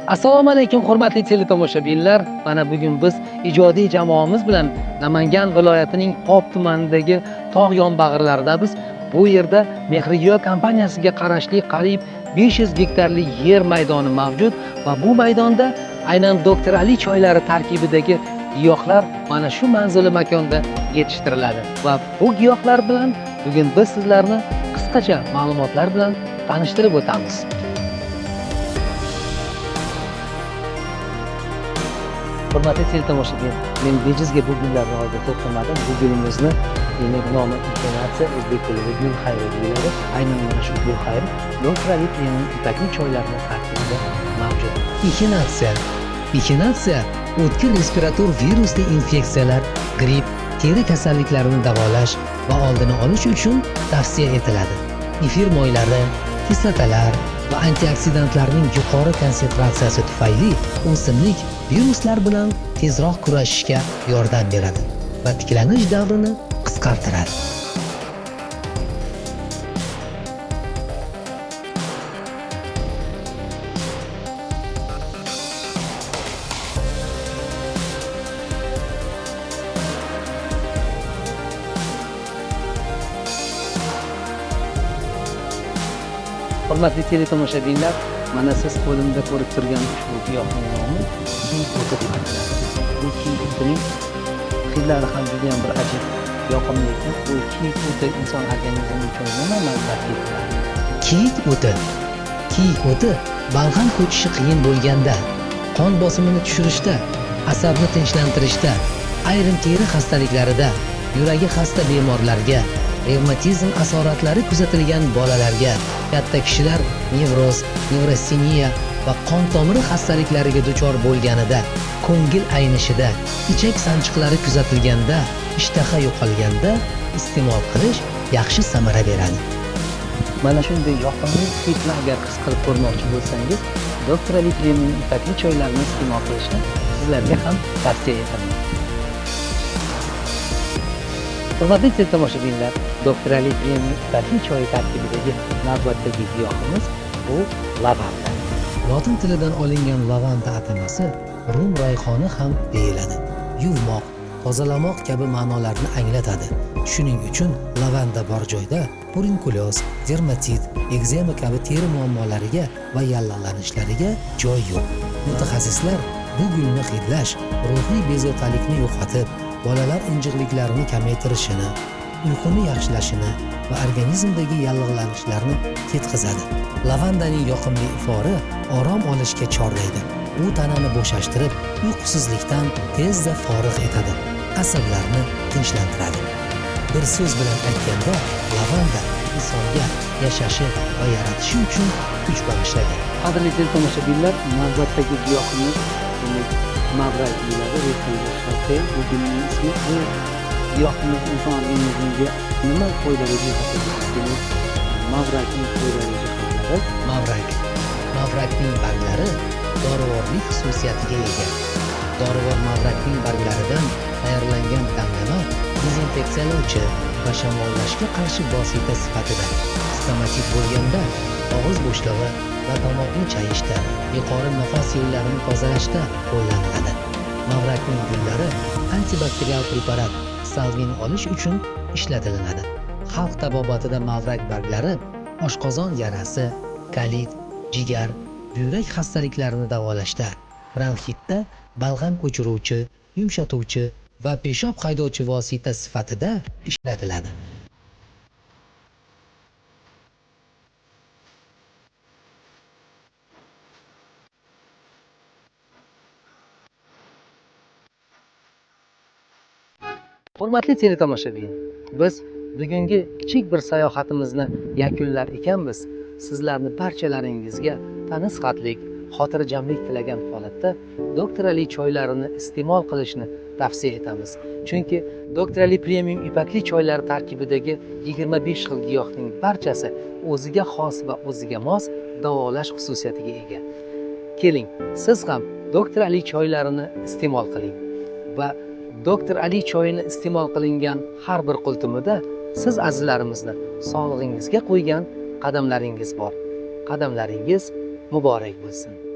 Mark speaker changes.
Speaker 1: Assalomu alaykum hurmatli teletomoshabinlar. Mana bugun biz ijodiy jamoamiz bilan Namangan viloyatining Pop tumanidagi tog' yonbag'irlarida bu yerda Mehrigiyoh kompaniyasiga qarashli qariyb 500 gektarlik yer maydoni mavjud va bu maydonda aynan Doktor Ali choylari tarkibidagi giyohlar mana shu manzili makonda yetishtiriladi va bu giyohlar bilan bugun biz sizlarni qisqacha ma'lumotlar bilan tanishtirib o'tamiz. Hurmatli teletomoshabin, men bejizga bu gullarni olib to'plamadim. Bu gulimizni demak nomi intonatsiya o'zbek tilida gul xayri deyiladi. Aynan mana shu gul xayri Doktor Ali ipakli choylarning tarkibida mavjud.
Speaker 2: Ixinatsiya o'tkir respirator virusli infeksiyalar, gripp, teri kasalliklarini davolash va oldini olish uchun tavsiya etiladi. Efir moylari, kislotalar va antioksidantlarning yuqori konsentratsiyasi tufayli o'simlik viruslar bilan tezroq kurashishga yordam beradi va tiklanish davrini qisqartiradi.
Speaker 1: Hurmatli teletomoshabinlar, mana siz qo'limda ko'rib turgan ushbu giyohning nomi kiyik o'ti deb ataladi. Bu kiyik o'tining hidlari ham juda bir ajib, yoqimli ekan. Bu kiyik o'ti inson organizmi uchun nima manfaatli bo'ladi?
Speaker 2: Kiyik o'ti balg'am ko'chishi qiyin bo'lganda, qon bosimini tushirishda, asabni tinchlantirishda, ayrim teri xastaliklarida, yuragi xasta bemorlarga, revmatizm asoratlari kuzatilgan bolalarga, katta kishilar nevroz, nevrosteniya va qon tomiri xastaliklariga duchor bo'lganida, ko'ngil aynishida, ichak sanchiqlari kuzatilganda, ishtaha yo'qolganda iste'mol qilish yaxshi samara beradi.
Speaker 1: Mana shunday yoqimli hidni agar his qilib ko'rmoqchi bo'lsangiz, Doktor Ali Premium ipakli choylarni iste'mol qilishni sizlarga ham tavsiya etaman. Hurmatli teletomoshabinlar, Doktor Ali Premium ipakli choy tarkibidagi navbatdagi giyohimiz bu lavanda.
Speaker 2: Lotin tilidan olingan lavanda atamasi rum rayhoni ham deyiladi. Yuvmoq, tozalamoq kabi ma'nolarni anglatadi. Shuning uchun lavanda bor joyda furunkuloz, dermatit, ekzema kabi teri muammolariga va yallig'lanishlariga joy yo'q. Mutaxassislar bu gulni hidlash ruhiy bezovtalikni yo'qotib, bolalar injiqliklarini kamaytirishini, uyquni yaxshilashini va organizmdagi yallig'lanishlarni ketkazadi. Lavandaning yoqimli ifori orom olishga chorlaydi. U tanani bo'shashtirib, uyqusizlikdan tezda forig' etadi. Asablarni tinchlantiradi. Bir so'z bilan aytganda, lavanda insonga yashashi va yaratishi uchun kuch bag'ishlaydi.
Speaker 1: Qadrli teletomoshabinlar, navbatdagi giyohimiz mavrak deyiladi, resmda sharqiy. Bu gulning ismi. Bu giyohimiz inson organizmiga nima foydali jihatlari? Mavrakning foydali jihatlari.
Speaker 2: Mavrakning barglari dorivorlik xususiyatiga ega. Dorivor mavrakning barglaridan tayyorlangan damlama dezinfeksiyalovchi va shamollashga qarshi vosita sifatida stomatit bo'lganda, og'iz bo'shlig'i va tomoqni chayishda, yuqori nafas yo'llarini tozalashda qo'llaniladi. Mavrakning gullari antibakterial preparat salvin olish uchun ishlatiladi. Xalq tabobatida mavrak barglari oshqozon yarasi, kalit, jigar, buyrak xastaliklarini davolashda, bronxitda balg'am ko'chiruvchi, yumshatuvchi va peshob haydovchi vosita sifatida ishlatiladi.
Speaker 1: Hurmatli teletomoshabin, biz bugungi kichik bir sayohatimizni yakunlar ekanmiz. Sizlarni barchalaringizga tansihatlik, xotirjamlik tilagan holatda Doktor Ali choylarini iste'mol qilishni tavsiya etamiz. Chunki Doktor Ali Premium ipakli choylar tarkibidagi 25 xil giyohning barchasi o'ziga xos va o'ziga mos davolash xususiyatiga ega. Keling, siz ham Doktor Ali choylarini iste'mol qiling va Doktor Ali choyini iste'mol qilingan har bir qultumida siz azizlarimizni sog'lig'ingizga qo'ygan qadamlaringiz bor. Qadamlaringiz muborak bo'lsin.